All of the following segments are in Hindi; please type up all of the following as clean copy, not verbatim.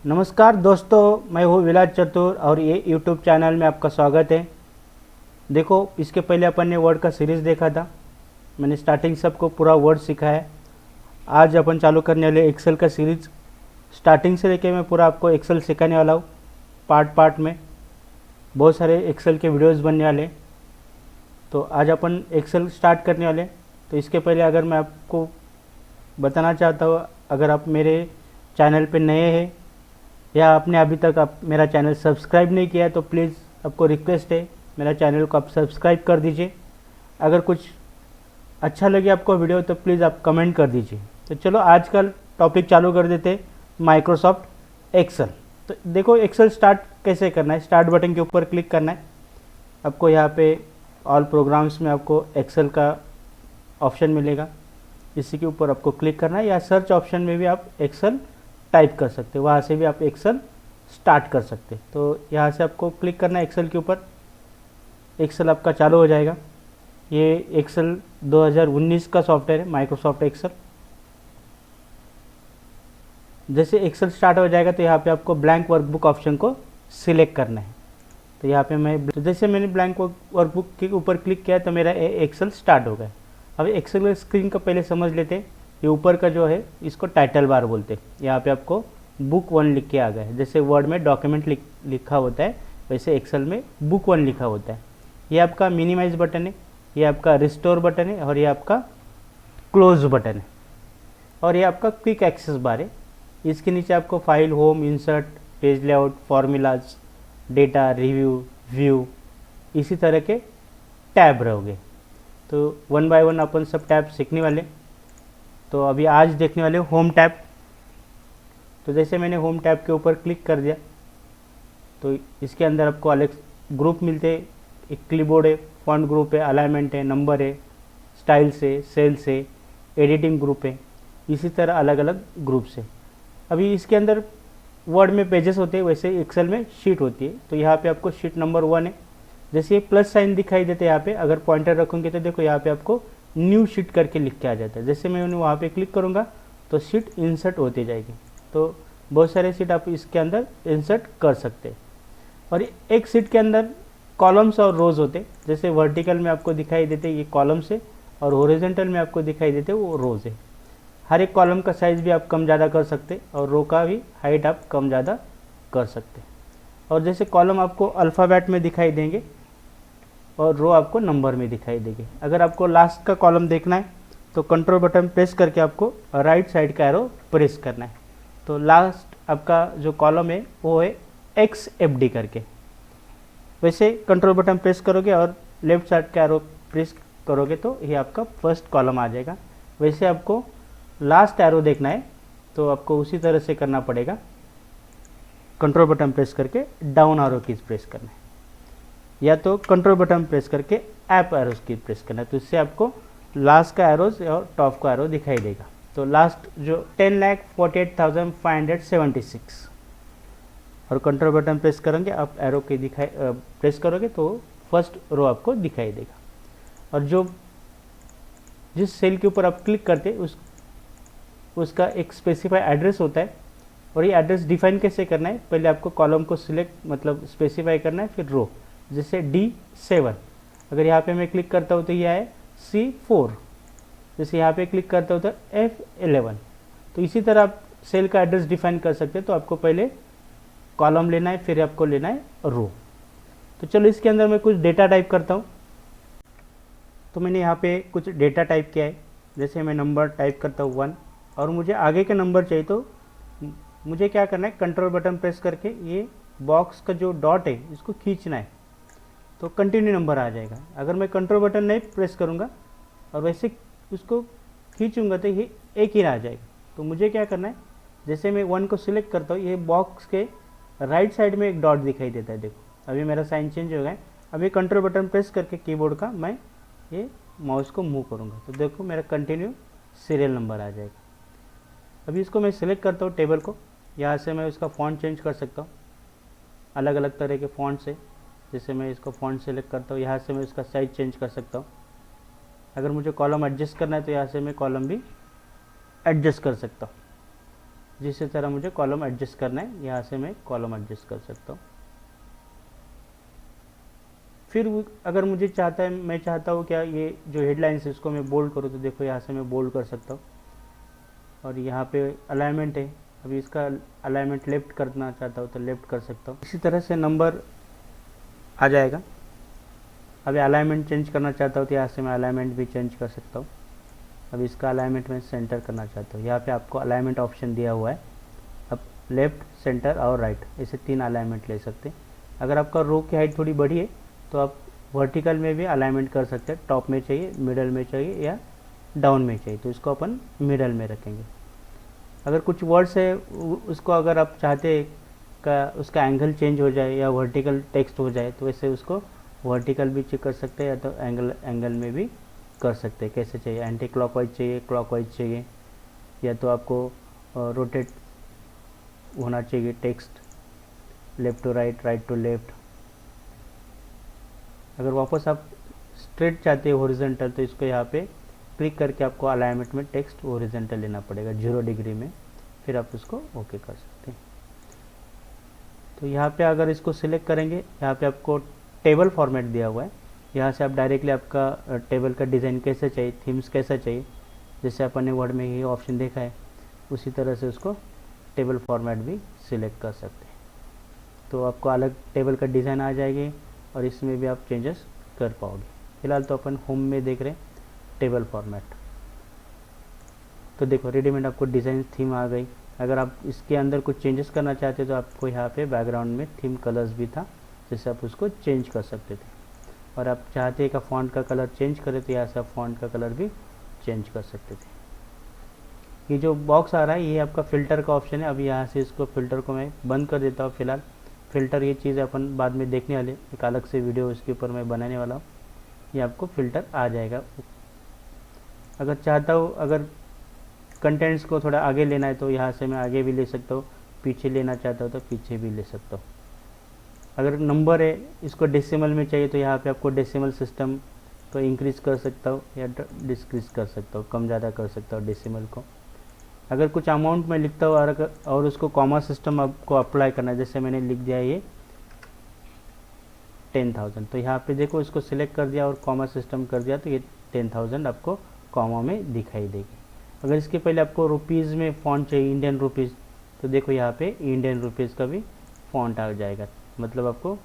नमस्कार दोस्तों, मैं हूँ विलास चतुर और ये यूट्यूब चैनल में आपका स्वागत है। देखो, इसके पहले अपन ने वर्ड का सीरीज़ देखा था। मैंने स्टार्टिंग से आपको पूरा वर्ड सिखाया है। आज अपन चालू करने वाले एक्सेल का सीरीज। स्टार्टिंग से लेके मैं पूरा आपको एक्सेल सिखाने वाला हूँ, पार्ट पार्ट में। बहुत सारे एक्सेल के वीडियोज़ बनने वाले। तो आज अपन एक्सेल स्टार्ट करने वाले। तो इसके पहले अगर मैं आपको बताना चाहता हूँ, अगर आप मेरे चैनल पे नए हैं या आपने अभी तक आप मेरा चैनल सब्सक्राइब नहीं किया है, तो प्लीज़ आपको रिक्वेस्ट है, मेरा चैनल को आप सब्सक्राइब कर दीजिए। अगर कुछ अच्छा लगे आपको वीडियो तो प्लीज़ आप कमेंट कर दीजिए। तो चलो आज का टॉपिक चालू कर देते हैं, माइक्रोसॉफ्ट एक्सेल। तो देखो, एक्सेल स्टार्ट कैसे करना है। स्टार्ट बटन के ऊपर क्लिक करना है। आपको यहाँ पे ऑल प्रोग्राम्स में आपको एक्सेल का ऑप्शन मिलेगा, इसी के ऊपर आपको क्लिक करना है। या सर्च ऑप्शन में भी आप एक्सेल टाइप कर सकते हैं, वहाँ से भी आप एक्सेल स्टार्ट कर सकते हैं। तो यहाँ से आपको क्लिक करना है एक्सेल के ऊपर। एक्सेल आपका चालू हो जाएगा। ये एक्सेल 2019 का सॉफ्टवेयर है, माइक्रोसॉफ्ट एक्सेल। जैसे एक्सेल स्टार्ट हो जाएगा तो यहाँ पे आपको ब्लैंक वर्कबुक ऑप्शन को सिलेक्ट करना है। तो यहाँ पे तो जैसे मैंने ब्लैंक वर्कबुक के ऊपर क्लिक किया तो मेरा एक्सेल स्टार्ट हो गया। अब एक्सेल स्क्रीन को पहले समझ लेते हैं। ये ऊपर का जो है इसको टाइटल बार बोलते हैं। यहाँ पे आपको बुक 1 लिख के आ गया है। जैसे वर्ड में डॉक्यूमेंट लिखा होता है, वैसे एक्सेल में बुक 1 लिखा होता है। ये आपका मिनिमाइज बटन है, ये आपका रिस्टोर बटन है और ये आपका क्लोज बटन है। और ये आपका क्विक एक्सेस बार है। इसके नीचे आपको file, home, insert, page layout, formulas, data, review, view, इसी तरह के टैब रहोगे। तो वन बाय वन अपन सब टैब सीखने वाले। तो अभी आज देखने वाले होम टैब। तो जैसे मैंने होम टैब के ऊपर क्लिक कर दिया तो इसके अंदर आपको अलग ग्रुप मिलते हैं। एक क्लिपबोर्ड है, फॉन्ट ग्रुप है, अलाइनमेंट है, नंबर है, स्टाइल्स है, सेल्स है, एडिटिंग ग्रुप है, इसी तरह अलग अलग ग्रुप्स है। अभी इसके अंदर वर्ड में पेजेस होते हैं, वैसे एक्सेल में शीट होती है। तो यहाँ पे आपको शीट नंबर 1 है। जैसे ये प्लस साइन दिखाई देते हैं यहाँ पे, अगर पॉइंटर रखूँगी तो देखो यहाँ पे आपको न्यू शीट करके लिख के आ जाता है। जैसे मैं वहाँ पे क्लिक करूँगा तो शीट इंसर्ट होती जाएगी। तो बहुत सारे शीट आप इसके अंदर इंसर्ट कर सकते हैं। और एक शीट के अंदर कॉलम्स और रोज होते। जैसे वर्टिकल में आपको दिखाई देते ये कॉलम्स है और हॉरिजॉन्टल में आपको दिखाई देते वो रोज है। हर एक कॉलम का साइज़ भी आप कम ज़्यादा कर सकते और रो का भी हाइट आप कम ज़्यादा कर सकते। और जैसे कॉलम आपको अल्फ़ाबेट में दिखाई देंगे और रो आपको नंबर में दिखाई देगी। अगर आपको लास्ट का कॉलम देखना है तो कंट्रोल बटन प्रेस करके आपको राइट साइड का एरो प्रेस करना है। तो लास्ट आपका जो कॉलम है वो है XFD करके। वैसे कंट्रोल बटन प्रेस करोगे और लेफ्ट साइड का एरो प्रेस करोगे तो ये आपका फर्स्ट कॉलम आ जाएगा। वैसे आपको लास्ट एरो देखना है तो आपको उसी तरह से करना पड़ेगा। कंट्रोल बटन प्रेस करके डाउन एरो कीज प्रेस करना है, या तो कंट्रोल बटन प्रेस करके अप एरोज की प्रेस करना है। तो इससे आपको लास्ट का एरोज और टॉप का एरो दिखाई देगा। तो लास्ट जो 10,48,576 और कंट्रोल बटन प्रेस करेंगे, आप एरो के प्रेस करोगे तो फर्स्ट रो आपको दिखाई देगा। और जो जिस सेल के ऊपर आप क्लिक करते उसका एक स्पेसिफाई एड्रेस होता है। और ये एड्रेस डिफाइन कैसे करना है, पहले आपको कॉलम को सिलेक्ट मतलब स्पेसिफाई करना है, फिर रो। जैसे D7, अगर यहाँ पे मैं क्लिक करता हूँ तो ये है C4। जैसे यहाँ पे क्लिक करता हूँ तो F11। तो इसी तरह आप सेल का एड्रेस डिफाइन कर सकते हैं। तो आपको पहले कॉलम लेना है, फिर आपको लेना है रो। तो चलो इसके अंदर मैं कुछ डेटा टाइप करता हूँ। तो मैंने यहाँ पे कुछ डेटा टाइप किया है। जैसे मैं नंबर टाइप करता हूँ 1 और मुझे आगे के नंबर चाहिए तो मुझे क्या करना है, कंट्रोल बटन प्रेस करके ये बॉक्स का जो डॉट है इसको खींचना है तो कंटिन्यू नंबर आ जाएगा। अगर मैं कंट्रोल बटन नहीं प्रेस करूँगा और वैसे उसको खींचूंगा तो ये एक ही आ जाएगा। तो मुझे क्या करना है, जैसे मैं 1 को सिलेक्ट करता हूँ, ये बॉक्स के राइट साइड में एक डॉट दिखाई देता है। देखो अभी मेरा साइन चेंज हो गया है। अभी कंट्रोल बटन प्रेस करके कीबोर्ड का मैं ये माउस को मूव करूँगा तो देखो मेरा कंटिन्यू सीरियल नंबर आ जाएगा। अभी इसको मैं सिलेक्ट करता हूँ टेबल को। यहाँ से मैं उसका फ़ॉन्ट चेंज कर सकता हूँ, अलग अलग तरह के फ़ॉन्ट से। जैसे मैं इसको फ़ॉन्ट सेलेक्ट करता हूँ, यहाँ से मैं इसका साइज चेंज कर सकता हूँ। अगर मुझे कॉलम एडजस्ट करना है तो यहाँ से मैं कॉलम भी एडजस्ट कर सकता हूँ। जिस तरह मुझे कॉलम एडजस्ट करना है, यहाँ से मैं कॉलम एडजस्ट कर सकता हूँ। फिर अगर मुझे मैं चाहता हूँ क्या ये जो हेडलाइंस है इसको मैं बोल्ड करूँ, तो देखो यहाँ से मैं बोल्ड कर सकता हूँ। और यहाँ पे अलाइनमेंट है, अभी इसका अलाइनमेंट लेफ्ट करना चाहता हूँ तो लेफ्ट कर सकता हूँ। इसी तरह से नंबर आ जाएगा। अभी अलाइनमेंट चेंज करना चाहता हूँ तो यहाँ से मैं अलाइनमेंट भी चेंज कर सकता हूँ। अब इसका अलाइनमेंट मैं सेंटर करना चाहता हूँ, यहाँ पे आपको अलाइनमेंट ऑप्शन दिया हुआ है। अब लेफ्ट, सेंटर और राइट, ऐसे 3 अलाइनमेंट ले सकते हैं। अगर आपका रो की हाइट थोड़ी बड़ी है तो आप वर्टिकल में भी अलाइनमेंट कर सकते हैं, टॉप में चाहिए, मिडल में चाहिए या डाउन में चाहिए, तो इसको अपन मिडल में रखेंगे। अगर कुछ वर्ड्स है उसको अगर आप चाहते हैं का उसका एंगल चेंज हो जाए या वर्टिकल टेक्स्ट हो जाए, तो वैसे उसको वर्टिकल भी चेक कर सकते हैं या तो एंगल में भी कर सकते हैं। कैसे चाहिए, एंटी क्लॉकवाइज चाहिए, क्लॉकवाइज चाहिए, या तो आपको रोटेट होना चाहिए text, left to right, right to left. अगर वापस आप स्ट्रेट चाहते हैं हॉरिजॉन्टल, तो इसको यहाँ पे क्लिक करके आपको अलाइनमेंट में टेक्स्ट हॉरिजॉन्टल लेना पड़ेगा 0 डिग्री में, फिर आप उसको ओके कर सकते हैं। तो यहाँ पे अगर इसको सिलेक्ट करेंगे, यहाँ पे आपको टेबल फॉर्मेट दिया हुआ है, यहाँ से आप डायरेक्टली आपका टेबल का डिज़ाइन कैसे चाहिए, थीम्स कैसा चाहिए, जैसे अपन ने वर्ड में ये ऑप्शन देखा है उसी तरह से उसको टेबल फॉर्मेट भी सिलेक्ट कर सकते हैं। तो आपको अलग टेबल का डिज़ाइन आ जाएगी और इसमें भी आप चेंजेस कर पाओगे। फिलहाल तो अपन होम में देख रहे हैं टेबल फॉर्मेट। तो देखो रेडीमेड आपको डिज़ाइन थीम आ गई। अगर आप इसके अंदर कुछ चेंजेस करना चाहते तो आपको यहाँ पे बैकग्राउंड में थीम कलर्स भी था, जिससे आप उसको चेंज कर सकते थे। और आप चाहते हैं कि फॉन्ट का कलर चेंज करें तो यहाँ से आप फॉन्ट का कलर भी चेंज कर सकते थे। ये जो बॉक्स आ रहा है ये आपका फ़िल्टर का ऑप्शन है। अभी यहाँ से इसको फ़िल्टर को मैं बंद कर देता हूँ फिलहाल। फ़िल्टर ये चीज़ अपन बाद में देखने वाले, एक अलग से वीडियो इसके ऊपर मैं बनाने वाला हूँ। ये आपको फ़िल्टर आ जाएगा। अगर चाहता हूँ अगर कंटेंट्स को थोड़ा आगे लेना है तो यहाँ से मैं आगे भी ले सकता हूँ, पीछे लेना चाहता हूँ तो पीछे भी ले सकता हूँ। अगर नंबर है इसको डेसिमल में चाहिए तो यहाँ पे आपको डेसिमल सिस्टम को इंक्रीज़ कर सकता हूँ या डिस्क्रीज़ कर सकता हूँ, कम ज़्यादा कर सकता हूँ डेसिमल को। अगर कुछ अमाउंट में लिखता हूँ और उसको कॉमा सिस्टम आपको अप्लाई करना है, जैसे मैंने लिख दिया ये 10,000, तो यहाँ पे देखो इसको सिलेक्ट कर दिया और कॉमा सिस्टम कर दिया तो ये 10,000 आपको कॉमा में दिखाई देगी। अगर इसके पहले आपको रुपीज़ में फ़ॉन्ट चाहिए, इंडियन रुपीज़, तो देखो यहाँ पे इंडियन रुपीज़ का भी फ़ॉन्ट आ जाएगा, मतलब आपको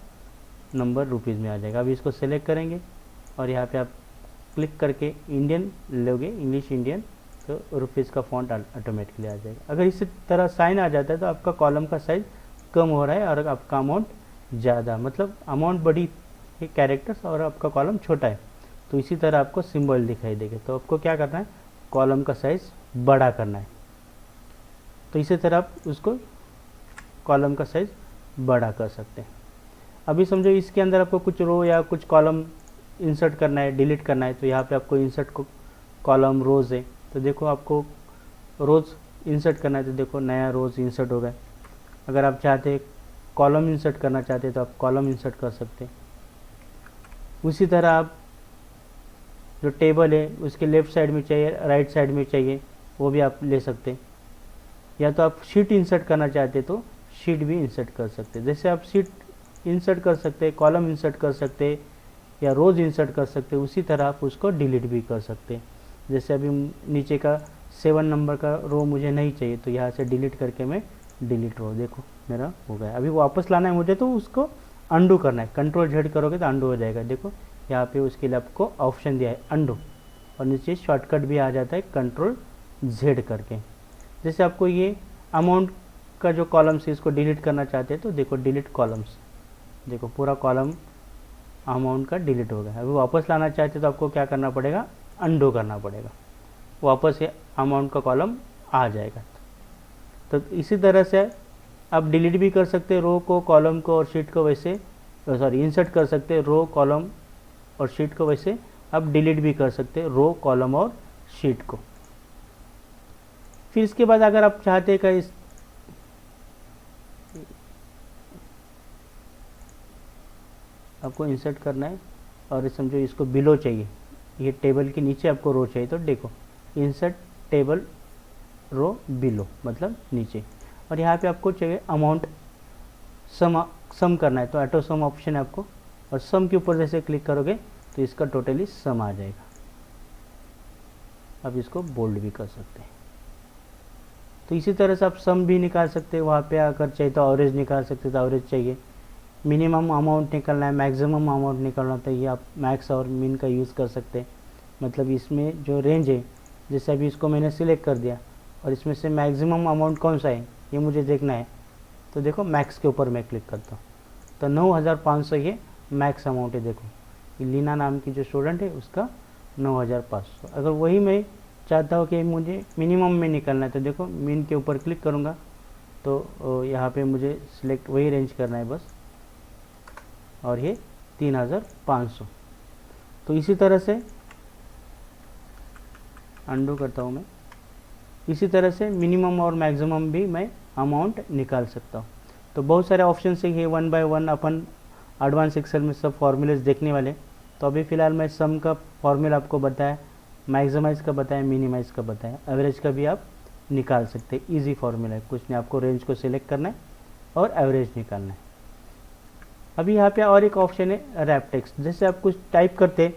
नंबर रुपीज़ में आ जाएगा। अभी इसको सिलेक्ट करेंगे और यहाँ पे आप क्लिक करके इंडियन लोगे, इंग्लिश इंडियन, तो रुपीज़ का फ़ॉन्ट ऑटोमेटिकली आ जाएगा। अगर इसी तरह साइन आ जाता है तो आपका कॉलम का साइज़ कम हो रहा है और आपका अमाउंट ज़्यादा, मतलब अमाउंट बड़ी है कैरेक्टर्स और आपका कॉलम छोटा है, तो इसी तरह आपको सिंबल दिखाई देगा। तो आपको क्या करना है, कॉलम का साइज़ बड़ा करना है। तो इसी तरह आप उसको कॉलम का साइज़ बड़ा कर सकते हैं। अभी समझो इसके अंदर आपको कुछ रो या कुछ कॉलम इंसर्ट करना है, डिलीट करना है, तो यहाँ पे आपको इंसर्ट को कॉलम रोज़ है, तो देखो आपको रोज़ इंसर्ट करना है तो देखो नया रोज़ इंसर्ट हो गया। अगर आप चाहते हैं कॉलम इंसर्ट करना चाहते हैं तो आप कॉलम इंसर्ट कर सकते हैं। उसी तरह आप जो टेबल है उसके लेफ़्ट साइड में चाहिए, राइट साइड में चाहिए, वो भी आप ले सकते हैं। या तो आप शीट इंसर्ट करना चाहते हैं तो शीट भी इंसर्ट कर सकते हैं। जैसे आप शीट इंसर्ट कर सकते हैं, कॉलम इंसर्ट कर सकते हैं या रोज़ इंसर्ट कर सकते हैं, उसी तरह आप उसको डिलीट भी कर सकते हैं। जैसे अभी नीचे का 7 नंबर का रो मुझे नहीं चाहिए तो यहाँ से डिलीट करके मैं डिलीट रो, देखो मेरा हो गया। अभी वापस लाना है मुझे तो उसको अंडू करना है, कंट्रोल Z करोगे तो अंडू हो जाएगा। देखो यहाँ पे उसके लिए आपको ऑप्शन दिया है अंडू, और नीचे शॉर्टकट भी आ जाता है कंट्रोल Z करके। जैसे आपको ये अमाउंट का जो कॉलम्स है इसको डिलीट करना चाहते हैं तो देखो डिलीट कॉलम्स, देखो पूरा कॉलम अमाउंट का डिलीट हो गया। अभी वापस लाना चाहते तो आपको क्या करना पड़ेगा, अंडू करना पड़ेगा, वापस ये अमाउंट का कॉलम आ जाएगा। तो इसी तरह से आप डिलीट भी कर सकते हैं रो को, कॉलम को और शीट को, वैसे इंसर्ट कर सकते हैं रो, कॉलम और शीट को, वैसे आप डिलीट भी कर सकते हैं रो, कॉलम और शीट को। फिर इसके बाद अगर आप चाहते हैं कि आपको इंसर्ट करना है और समझो इसको बिलो चाहिए, ये टेबल के नीचे आपको रो चाहिए, तो देखो इंसर्ट टेबल रो बिलो मतलब नीचे। और यहाँ पे आपको चाहिए अमाउंट सम करना है, तो ऑटो सम ऑप्शन है आपको, और सम के ऊपर जैसे क्लिक करोगे तो इसका टोटली सम आ जाएगा। अब इसको बोल्ड भी कर सकते हैं। तो इसी तरह से आप सम भी निकाल सकते हैं, वहाँ पे अगर चाहिए तो एवरेज निकाल सकते हैं, तो एवरेज चाहिए। मिनिमम अमाउंट निकलना है, मैक्सिमम अमाउंट निकलना, तो ये आप मैक्स और मिन का यूज़ कर सकते हैं। मतलब इसमें जो रेंज है, जैसे अभी इसको मैंने सिलेक्ट कर दिया और इसमें से मैक्सिमम अमाउंट कौन सा है ये मुझे देखना है, तो देखो मैक्स के ऊपर मैं क्लिक करता हूँ तो 9500 ये मैक्स अमाउंट है। देखो लीना नाम की जो स्टूडेंट है उसका 9500। अगर वही मैं चाहता हूँ कि मुझे मिनिमम में निकलना है, तो देखो मिन के ऊपर क्लिक करूँगा तो यहाँ पे मुझे सिलेक्ट वही रेंज करना है बस, और ये 3500। तो इसी तरह से अंडू करता हूँ मैं, इसी तरह से मिनिमम और मैक्सिमम भी मैं अमाउंट निकाल सकता हूँ। तो बहुत सारे ऑप्शन से ये 1 बाय 1 अपन एडवांस एक्सेल में सब फॉर्मूलेस देखने वाले। तो अभी फ़िलहाल मैं सम का फॉर्मूला आपको बताया, मैक्सिमाइज़ का बताया, मिनिमाइज़ का बताया, एवरेज का भी आप निकाल सकते हैं। ईजी फॉर्मूला है, कुछ नहीं, आपको रेंज को सिलेक्ट करना है और एवरेज निकालना है। अभी यहाँ पे और एक ऑप्शन है रैप टेक्स्ट। जैसे आप कुछ टाइप करते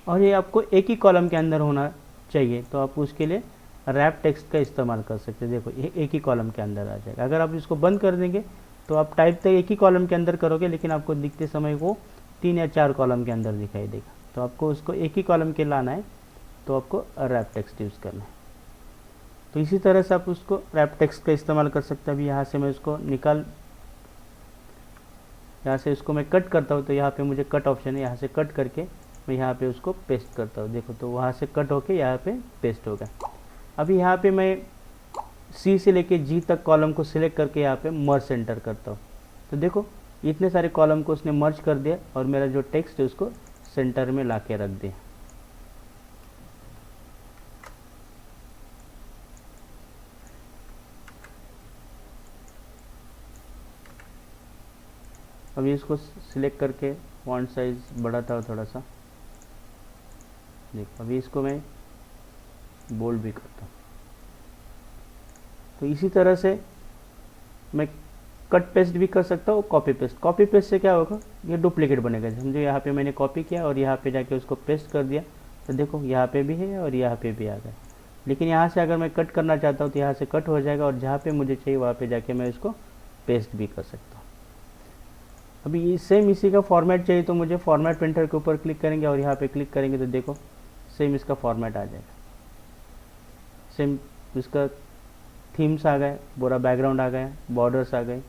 और ये आपको एक ही कॉलम के अंदर होना चाहिए, तो आप उसके लिए रैप टेक्स्ट का इस्तेमाल कर सकते हैं। देखो ये एक ही कॉलम के अंदर आ जाएगा। अगर आप इसको बंद कर देंगे तो आप टाइप तो एक ही कॉलम के अंदर करोगे, लेकिन आपको दिखते समय वो 3 या 4 कॉलम के अंदर दिखाई देगा। तो आपको उसको एक ही कॉलम के लाना है, तो आपको रैप टेक्स्ट यूज़ करना है। तो इसी तरह से आप उसको रैप टेक्स्ट का इस्तेमाल कर सकते हैं। अभी यहाँ से मैं उसको यहाँ से इसको मैं कट करता हूँ, तो यहाँ पे मुझे कट ऑप्शन है, यहाँ से कट करके मैं यहाँ पे उसको पेस्ट करता हूँ। देखो तो वहाँ से कट होके यहाँ पे पेस्ट हो गया। अभी यहाँ पे मैं सी से लेके जी तक कॉलम को सिलेक्ट करके यहाँ पे मर्ज सेंटर करता हूँ। तो देखो इतने सारे कॉलम को उसने मर्ज कर दिया और मेरा जो टेक्स्ट है उसको सेंटर में ला के रख दिया। अभी इसको सिलेक्ट करके फॉन्ट साइज बढ़ाता हूँ थोड़ा सा। देखो अभी इसको मैं बोल्ड भी करता हूँ। तो इसी तरह से मैं कट पेस्ट भी कर सकता हूँ, कॉपी पेस्ट। कॉपी पेस्ट से क्या होगा, ये डुप्लीकेट बनेगा। समझो यहाँ पे मैंने कॉपी किया और यहाँ पे जाके उसको पेस्ट कर दिया, तो देखो यहाँ पे भी है और यहाँ पे भी आ गया। लेकिन यहाँ से अगर मैं कट करना चाहता हूँ तो यहाँ से कट हो जाएगा, और जहाँ पे मुझे चाहिए वहाँ पे जाके मैं इसको पेस्ट भी कर सकता हूँ। अभी सेम इसी का फॉर्मेट चाहिए तो मुझे फॉर्मेट प्रिंटर के ऊपर क्लिक करेंगे और यहाँ पे क्लिक करेंगे तो देखो सेम इसका फॉर्मेट आ जाएगा। सेम इसका थीम्स आ गए, पूरा बैकग्राउंड आ गया, बॉर्डर्स आ गए।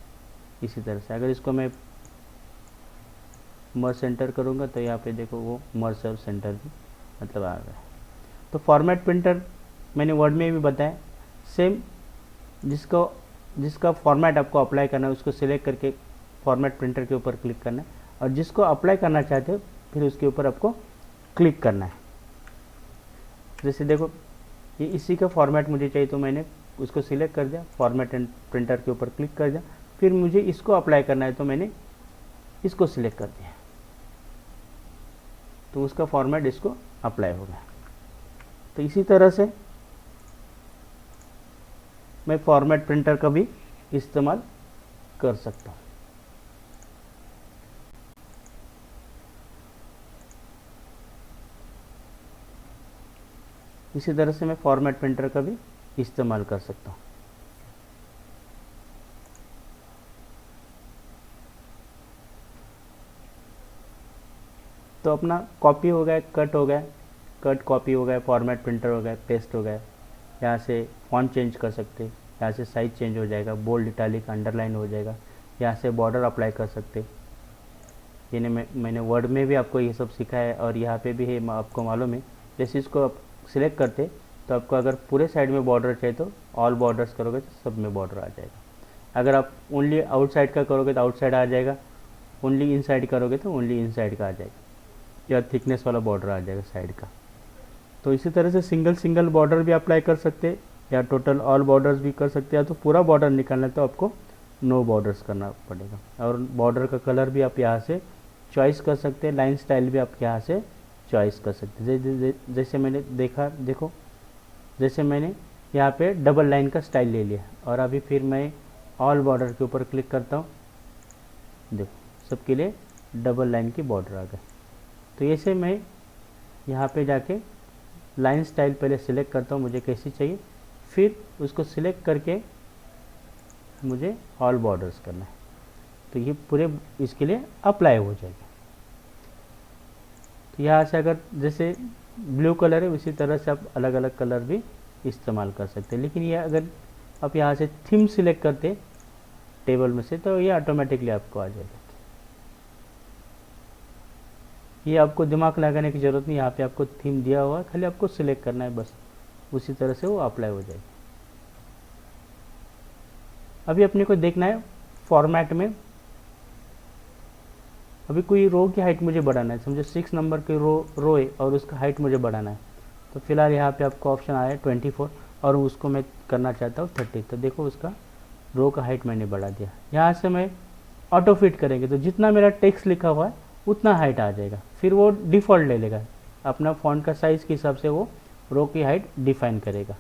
इसी तरह से अगर इसको मैं मर्ज सेंटर करूँगा तो यहाँ पे देखो वो मर्ज और सेंटर भी मतलब आ गया। तो फॉर्मेट प्रिंटर मैंने वर्ड में भी बताया। सेम जिसका फॉर्मेट आपको अप्लाई करना है उसको सिलेक्ट करके फॉर्मेट प्रिंटर के ऊपर क्लिक करना है, और जिसको अप्लाई करना चाहते हो फिर उसके ऊपर आपको क्लिक करना है। जैसे देखो ये इसी का फॉर्मेट मुझे चाहिए तो मैंने उसको सिलेक्ट कर दिया, फॉर्मेट एंड प्रिंटर के ऊपर क्लिक कर दिया। फिर मुझे इसको अप्लाई करना है तो मैंने इसको सिलेक्ट कर दिया, तो उसका फॉर्मेट इसको अप्लाई हो गया। तो इसी तरह से मैं फॉर्मेट प्रिंटर का भी इस्तेमाल कर सकता हूँ। इसी तरह से मैं फॉर्मेट प्रिंटर का भी इस्तेमाल कर सकता हूँ। तो अपना कॉपी हो गया, कट हो गया, कट कॉपी हो गया, फॉर्मेट प्रिंटर हो गया, पेस्ट हो गया। यहाँ से फॉन्ट चेंज कर सकते, यहाँ से साइज चेंज हो जाएगा, बोल्ड, इटैलिक, अंडरलाइन हो जाएगा। यहाँ से बॉर्डर अप्लाई कर सकते। यानी मैंने वर्ड में भी आपको ये सब सिखाया है और यहाँ पे भी है, आपको मालूम है। जैसे इसको आप सिलेक्ट करते तो आपको अगर पूरे साइड में बॉर्डर चाहिए तो ऑल बॉर्डर्स करोगे तो सब में बॉर्डर आ जाएगा। अगर आप ओनली आउटसाइड का करोगे तो आउटसाइड आ जाएगा, ओनली इनसाइड करोगे तो ओनली इनसाइड का आ जाएगा, या थिकनेस वाला बॉर्डर आ जाएगा साइड का। तो इसी तरह से सिंगल सिंगल बॉर्डर भी अप्लाई कर सकते हैं, या टोटल ऑल बॉर्डर्स भी कर सकते हैं। तो पूरा बॉर्डर निकालना है तो आपको नो बॉर्डर्स करना पड़ेगा। और बॉर्डर का कलर भी आप यहाँ से चॉइस कर सकते हैं, लाइन स्टाइल भी आप यहाँ से चॉइस कर सकते हैं। जैसे मैंने देखो जैसे मैंने यहाँ पे डबल लाइन का स्टाइल ले लिया, और अभी फिर मैं ऑल बॉर्डर के ऊपर क्लिक करता हूँ, देखो सबके लिए डबल लाइन की बॉर्डर आ गए। तो ऐसे मैं यहाँ पे जाके लाइन स्टाइल पहले सिलेक्ट करता हूँ मुझे कैसी चाहिए, फिर उसको सिलेक्ट करके मुझे ऑल बॉर्डर्स करना है, तो ये पूरे इसके लिए अप्लाई हो जाएगा। तो यहाँ से अगर जैसे ब्लू कलर है उसी तरह से आप अलग अलग कलर भी इस्तेमाल कर सकते हैं। लेकिन ये अगर आप यहाँ से थीम सिलेक्ट करते टेबल में से तो ये ऑटोमेटिकली आपको आ जाएगा। ये आपको दिमाग लगाने की ज़रूरत नहीं, यहाँ पे आपको थीम दिया हुआ है, खाली आपको सिलेक्ट करना है बस, उसी तरह से वो अप्लाई हो जाएगी। अभी अपने को देखना है फॉर्मेट में, अभी कोई रो की हाइट मुझे बढ़ाना है, समझो 6 नंबर की रो है और उसका हाइट मुझे बढ़ाना है। तो फिलहाल यहाँ पे आपको ऑप्शन आया है 24 और उसको मैं करना चाहता हूँ 30। तो देखो उसका रो का हाइट मैंने बढ़ा दिया। यहाँ से मैं ऑटो फिट करेंगे तो जितना मेरा टेक्स्ट लिखा हुआ है उतना हाइट आ जाएगा, फिर वो डिफ़ॉल्ट ले लेगा, अपना फॉन्ट का साइज़ के हिसाब से वो रो की हाइट डिफ़ाइन करेगा।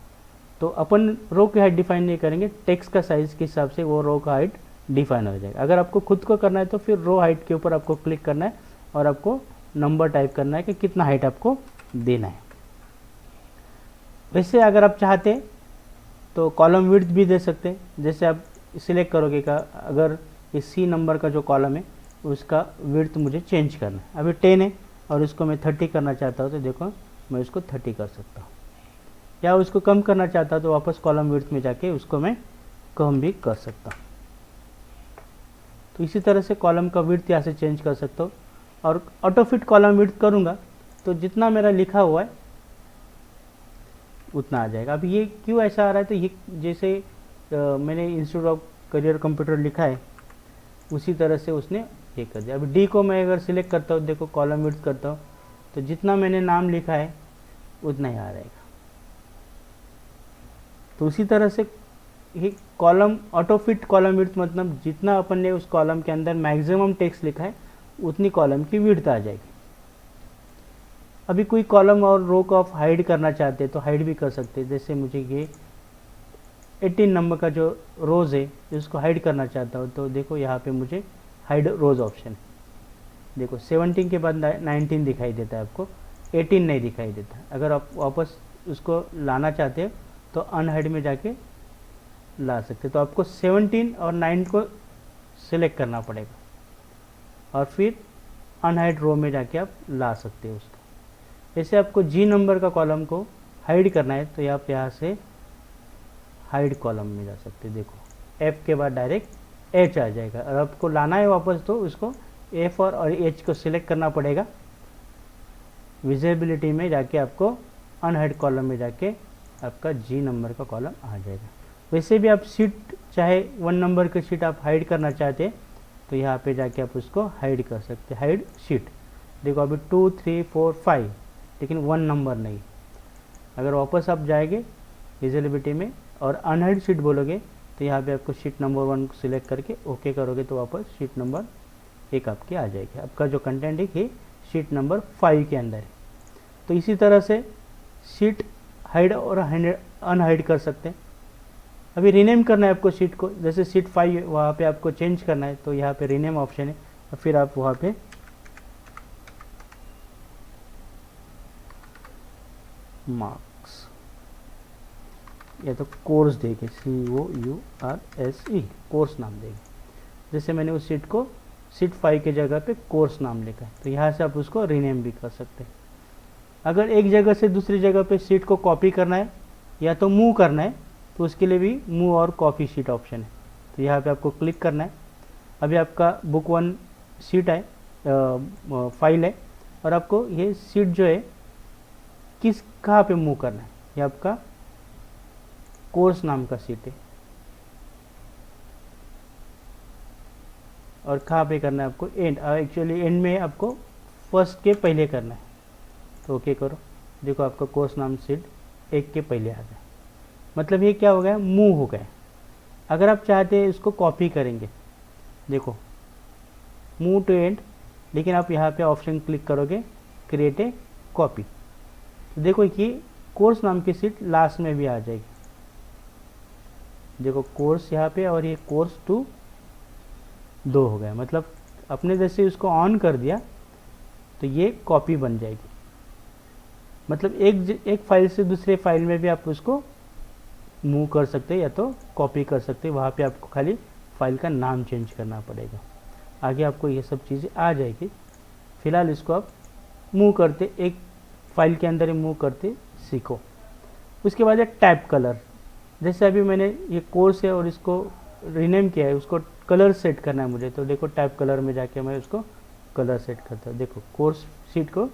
तो अपन रो की हाइट डिफ़ाइन नहीं करेंगे, टेक्स्ट का साइज़ के हिसाब से वो रो का हाइट डिफ़ाइन हो जाएगा। अगर आपको खुद को करना है तो फिर रो हाइट के ऊपर आपको क्लिक करना है और आपको नंबर टाइप करना है कि कितना हाइट आपको देना है। वैसे अगर आप चाहते तो कॉलम विड्थ भी दे सकते हैं। जैसे आप सिलेक्ट करोगे का अगर ये सी नंबर का जो कॉलम है उसका विड्थ मुझे चेंज करना है, अभी 10 है और उसको मैं 30 करना चाहता हूँ, तो देखो मैं उसको 30 कर सकता हूँ। या उसको कम करना चाहता हूँ तो वापस कॉलम विड्थ में जाके उसको मैं कम भी कर सकता हूँ। तो इसी तरह से कॉलम का विड्थ यहाँ से चेंज कर सकता हूँ। और ऑटो फिट कॉलम विड्थ करूँगा तो जितना मेरा लिखा हुआ है उतना आ जाएगा। अब ये क्यों ऐसा आ रहा है, तो ये जैसे मैंने इंस्टीट्यूट ऑफ करियर कंप्यूटर लिखा है उसी तरह से उसने ये कर दिया। अभी डी को मैं अगर सिलेक्ट करता हूँ, देखो कॉलम विड्थ करता हूँ तो जितना मैंने नाम लिखा है उतना ही आ रहेगा। तो उसी तरह से ये column auto fit column width मतलब जितना अपन ने उस कॉलम के अंदर मैक्सिमम टेक्स्ट लिखा है उतनी कॉलम की विड्थ आ जाएगी। अभी कोई कॉलम और रो को आप हाइड करना चाहते हैं तो हाइड भी कर सकते हैं। जैसे मुझे ये 18 नंबर का जो रोज़ है इसको हाइड करना चाहता हूँ, तो देखो यहाँ पे मुझे हाइड रोज़ ऑप्शन है। देखो 17 के बाद 19 दिखाई देता है, आपको 18 नहीं दिखाई देता। अगर आप वापस उसको लाना चाहते हो तो अनहाइड में जाके ला सकते। तो आपको 17 और 9 को सिलेक्ट करना पड़ेगा और फिर अनहाइड रो में जाके आप ला सकते हो उसको। जैसे आपको जी नंबर का कॉलम को हाइड करना है तो आप यहाँ से हाइड कॉलम में जा सकते हैं। देखो एफ के बाद डायरेक्ट एच आ जाएगा, और आपको लाना है वापस तो उसको एफ और एच को सिलेक्ट करना पड़ेगा। विजिबिलिटी में जाके आपको अनहाइड कॉलम में जाके आपका जी नंबर का कॉलम आ जाएगा। वैसे भी आप सीट चाहे 1 नंबर की सीट आप हाइड करना चाहते हैं तो यहाँ पे जाके आप उसको हाइड कर सकते हैं, हाइड सीट। देखो अभी 2, 3, 4, 5 लेकिन 1 नंबर नहीं। अगर वापस आप जाएंगे विजिबिलिटी में और अनहाइड सीट बोलोगे तो यहाँ पे आपको शीट नंबर 1 को सिलेक्ट करके ओके करोगे तो वापस शीट नंबर 1 आपकी आ जाएगी। आपका जो कंटेंट है ये शीट नंबर 5 के अंदर है। तो इसी तरह से शीट हाइड और अनहाइड कर सकते हैं। अभी रीनेम करना है आपको शीट को, जैसे शीट 5 है वहाँ पे आपको चेंज करना है तो यहाँ पे रीनेम ऑप्शन है और फिर आप वहाँ पे मार्क्स या तो कोर्स देंगे, COURSE कोर्स नाम देंगे। जैसे मैंने उस शीट को शीट 5 के जगह पे कोर्स नाम लिखा है तो यहाँ से आप उसको रीनेम भी कर सकते हैं। अगर एक जगह से दूसरी जगह पे शीट को कॉपी करना है या तो मूव करना है तो उसके लिए भी मूव और कॉपी शीट ऑप्शन है, तो यहाँ पे आपको क्लिक करना है। अभी आपका बुक 1 शीट है, फाइल है, और आपको ये शीट जो है कहाँ पे मूव करना है, ये आपका कोर्स नाम का शीट है और कहाँ पे करना है आपको एंड, एक्चुअली एंड में आपको फर्स्ट के पहले करना है तो ओके करो। देखो आपका कोर्स नाम सीट 1 के पहले आ गया, मतलब ये क्या हो गया, मूव हो गया। अगर आप चाहते हैं इसको कॉपी करेंगे, देखो मूव टू एंड, लेकिन आप यहाँ पे ऑप्शन क्लिक करोगे क्रिएट ए कॉपी, तो देखो कि कोर्स नाम की सीट लास्ट में भी आ जाएगी। देखो कोर्स यहाँ पे, और ये कोर्स 2 हो गया, मतलब अपने जैसे उसको ऑन कर दिया तो ये कॉपी बन जाएगी। मतलब एक फाइल से दूसरे फाइल में भी आप उसको मूव कर सकते हैं या तो कॉपी कर सकते हैं। वहाँ पे आपको खाली फाइल का नाम चेंज करना पड़ेगा। आगे आपको ये सब चीज़ें आ जाएगी। फिलहाल इसको आप मूव करते, एक फाइल के अंदर ही मूव करते सीखो। उसके बाद है टैब कलर। जैसे अभी मैंने ये कोर्स है और इसको रीनेम किया है, उसको कलर सेट करना है मुझे, तो देखो टैब कलर में जाके मैं उसको कलर सेट करता हूँ। देखो कोर्स शीट को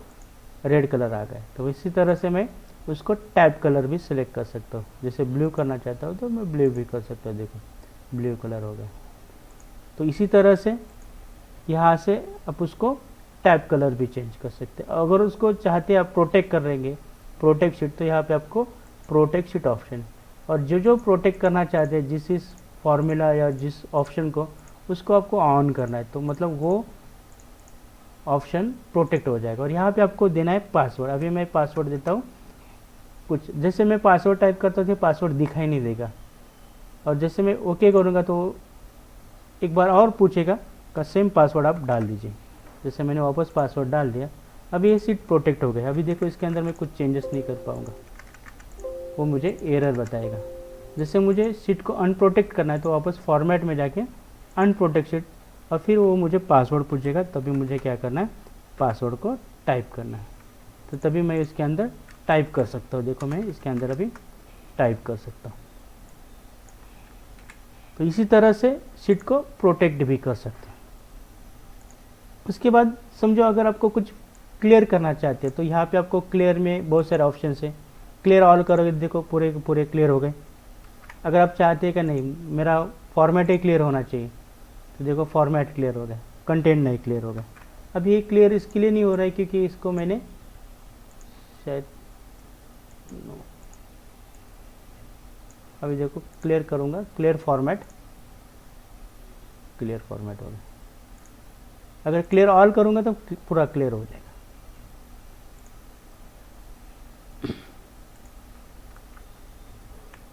रेड कलर आ गया, तो इसी तरह से मैं उसको टैब कलर भी सिलेक्ट कर सकता हूँ। जैसे ब्लू करना चाहता हूँ तो मैं ब्लू भी कर सकता हूँ। देखो ब्लू कलर हो गया। तो इसी तरह से यहाँ से आप उसको टैब कलर भी चेंज कर सकते हैं। अगर उसको चाहते आप प्रोटेक्ट करेंगे, प्रोटेक्ट शीट, तो यहाँ पे आपको प्रोटेक्ट शीट ऑप्शन, और जो प्रोटेक्ट करना चाहते हैं जिस फॉर्मूला या जिस ऑप्शन को, उसको आपको ऑन करना है, तो मतलब वो ऑप्शन प्रोटेक्ट हो जाएगा। और यहाँ पे आपको देना है पासवर्ड। अभी मैं पासवर्ड देता हूँ कुछ, जैसे मैं पासवर्ड टाइप करता हूँ तो पासवर्ड दिखाई नहीं देगा, और जैसे मैं ओके करूँगा तो एक बार और पूछेगा का सेम पासवर्ड आप डाल दीजिए। जैसे मैंने वापस पासवर्ड डाल दिया, अभी ये सीट प्रोटेक्ट हो गया। अभी देखो इसके अंदर मैं कुछ चेंजेस नहीं कर पाऊँगा, वो मुझे एरर बताएगा। जैसे मुझे सीट को अनप्रोटेक्ट करना है तो वापस फॉर्मेट में जाके अनप्रोटेक्ट सीट, और फिर वो मुझे पासवर्ड पूछेगा, तभी मुझे क्या करना है, पासवर्ड को टाइप करना है। तो तभी मैं इसके अंदर टाइप कर सकता हूँ। देखो मैं इसके अंदर अभी टाइप कर सकता हूँ। तो इसी तरह से शीट को प्रोटेक्ट भी कर सकते हैं। उसके बाद समझो अगर आपको कुछ क्लियर करना चाहते हैं तो यहाँ पे आपको क्लियर में बहुत सारे ऑप्शन है। क्लियर ऑल करोगे, देखो पूरे पूरे क्लियर हो गए। अगर आप चाहते हैं कि नहीं मेरा फॉर्मेट ही क्लियर होना चाहिए, तो देखो फॉर्मेट क्लियर हो गया, कंटेंट नहीं क्लियर हो गया। अब ये क्लियर इसके लिए नहीं हो रहा है क्योंकि इसको मैंने शायद अभी देखो क्लियर करूँगा, क्लियर फॉर्मेट हो गया। अगर क्लियर ऑल करूँगा तो पूरा क्लियर हो जाएगा।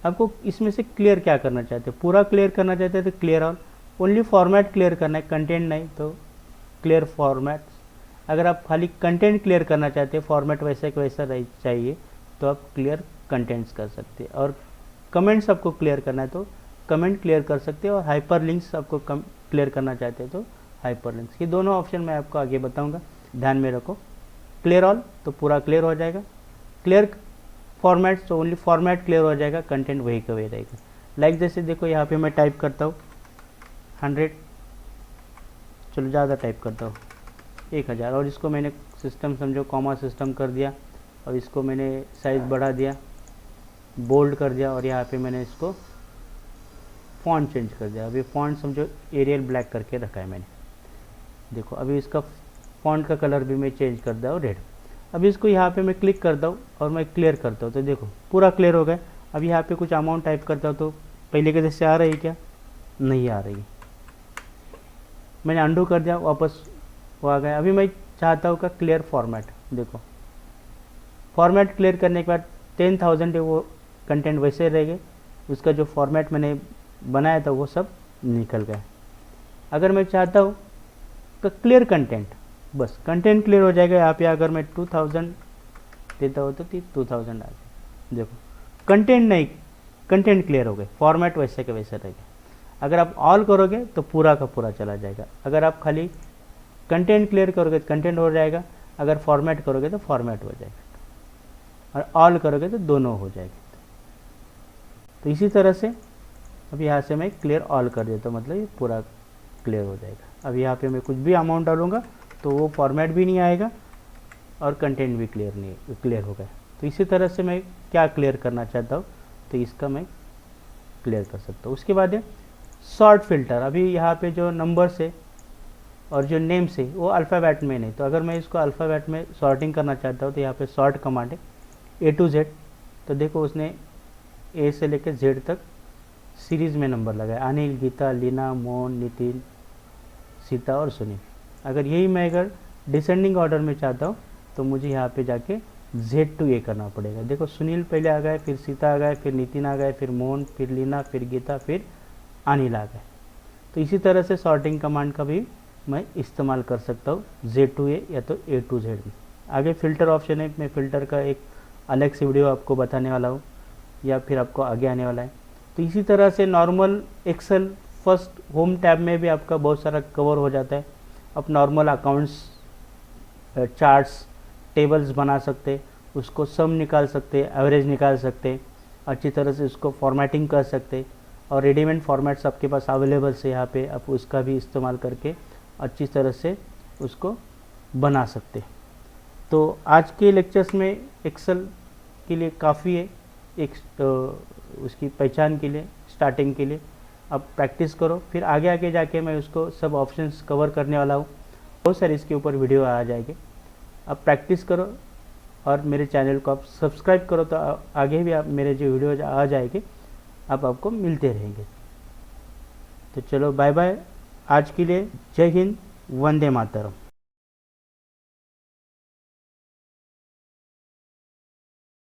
आपको इसमें से क्लियर क्या करना चाहते हैं, पूरा क्लियर करना चाहते हैं तो clear all, only format clear करना है, कंटेंट नहीं, तो क्लियर फॉर्मेट। अगर आप खाली कंटेंट क्लियर करना चाहते हैं, फॉर्मेट वैसे का वैसा चाहिए, तो आप क्लियर कंटेंट्स कर सकते हैं। और कमेंट्स आपको क्लियर करना है तो कमेंट क्लियर कर सकते हैं, और हाइपर लिंक्स आपको क्लियर करना चाहते हैं तो हाइपर लिंक्स। ये दोनों ऑप्शन मैं आपको आगे बताऊंगा, ध्यान में रखो। क्लियर ऑल तो पूरा क्लियर हो जाएगा, क्लियर फॉर्मेट तो ओनली फॉर्मेट क्लियर हो जाएगा, कंटेंट वही का वही रहेगा। लाइक जैसे देखो यहाँ पे मैं टाइप करता हूँ 100, चलो ज़्यादा टाइप करता हूँ 1000, और इसको मैंने सिस्टम समझो कॉमा सिस्टम कर दिया, और इसको मैंने साइज़ बढ़ा दिया, बोल्ड कर दिया, और यहाँ पे मैंने इसको फॉन्ट चेंज कर दिया। अभी फॉन्ट समझो एरियल ब्लैक करके रखा है मैंने। देखो अभी इसका फॉन्ट का कलर भी मैं चेंज कर दिया रेड। अभी इसको यहाँ पे मैं क्लिक करता हूँ और मैं क्लियर करता हूँ, तो देखो पूरा क्लियर हो गया। अभी यहाँ पे कुछ अमाउंट टाइप करता हूँ तो पहले के जैसे आ रही है क्या, नहीं आ रही। मैंने अंडू कर दिया, वापस वो आ गया। अभी मैं चाहता हूँ का क्लियर फॉर्मेट, देखो फॉर्मेट क्लियर करने के बाद 10,000 है वो कंटेंट वैसे रहेंगे, उसका जो फॉर्मेट मैंने बनाया था वो सब निकल गया। अगर मैं चाहता हूँ का क्लियर कंटेंट, बस कंटेंट क्लियर हो जाएगा। यहाँ पे अगर मैं 2000 देता हूँ तो 2000 आ जाए। देखो कंटेंट नहीं, कंटेंट क्लियर हो गए, फॉर्मेट वैसे के वैसे रहेगा। अगर आप ऑल करोगे तो पूरा का पूरा चला जाएगा। अगर आप खाली कंटेंट क्लियर करोगे तो कंटेंट हो जाएगा, अगर फॉर्मेट करोगे तो फॉर्मेट हो जाएगा, और ऑल करोगे तो दोनों हो जाएगा। तो इसी तरह से अब यहाँ से मैं क्लियर ऑल कर देता हूँ, मतलब ये पूरा क्लियर हो जाएगा। अब यहाँ पे मैं कुछ भी अमाउंट डालूंगा तो वो फॉर्मेट भी नहीं आएगा और कंटेंट भी क्लियर हो गया। तो इसी तरह से मैं क्या क्लियर करना चाहता हूँ तो इसका मैं क्लियर कर सकता हूँ। उसके बाद है शॉर्ट फिल्टर। अभी यहाँ पे जो नंबर्स है और जो नेम्स है वो अल्फ़ाबेट में नहीं, तो अगर मैं इसको अल्फ़ाबेट में सॉर्टिंग करना चाहता हूँ तो यहाँ पे शॉर्ट कमांड है, A to Z, तो देखो उसने ए से लेकर जेड तक सीरीज़ में नंबर लगाए, अनिल, गीता, लीना, मोहन, नितिन, सीता और सुनील। अगर यही मैं अगर डिसेंडिंग ऑर्डर में चाहता हूँ तो मुझे यहाँ पे जाके Z to A करना पड़ेगा। देखो सुनील पहले आ गए, फिर सीता आ गए, फिर नितिन आ गए, फिर मोहन, फिर लीना, फिर गीता, फिर अनिल आ गए। तो इसी तरह से सॉर्टिंग कमांड का भी मैं इस्तेमाल कर सकता हूँ Z to A या तो A to Z में। आगे फ़िल्टर ऑप्शन है, मैं फ़िल्टर का एक अलग से वीडियो आपको बताने वाला हूँ या फिर आपको आगे आने वाला है। तो इसी तरह से normal Excel first home tab में भी आपका बहुत सारा कवर हो जाता है। आप नॉर्मल अकाउंट्स, चार्ट्स, टेबल्स बना सकते, उसको सम निकाल सकते, एवरेज निकाल सकते, अच्छी तरह से उसको फॉर्मेटिंग कर सकते, और रेडीमेड फॉर्मेट्स आपके पास अवेलेबल से यहाँ पे आप उसका भी इस्तेमाल करके अच्छी तरह से उसको बना सकते। तो आज के लेक्चर्स में एक्सेल के लिए काफ़ी है, उसकी पहचान के लिए, स्टार्टिंग के लिए। अब प्रैक्टिस करो, फिर आगे आगे जाके मैं उसको सब ऑप्शंस कवर करने वाला हूँ, बहुत सारे इसके ऊपर वीडियो आ जाएंगे। अब प्रैक्टिस करो और मेरे चैनल को आप सब्सक्राइब करो, तो आगे भी आप मेरे जो वीडियो आ जाएंगे आप आपको मिलते रहेंगे। तो चलो बाय बाय, आज के लिए जय हिंद, वंदे मातरम।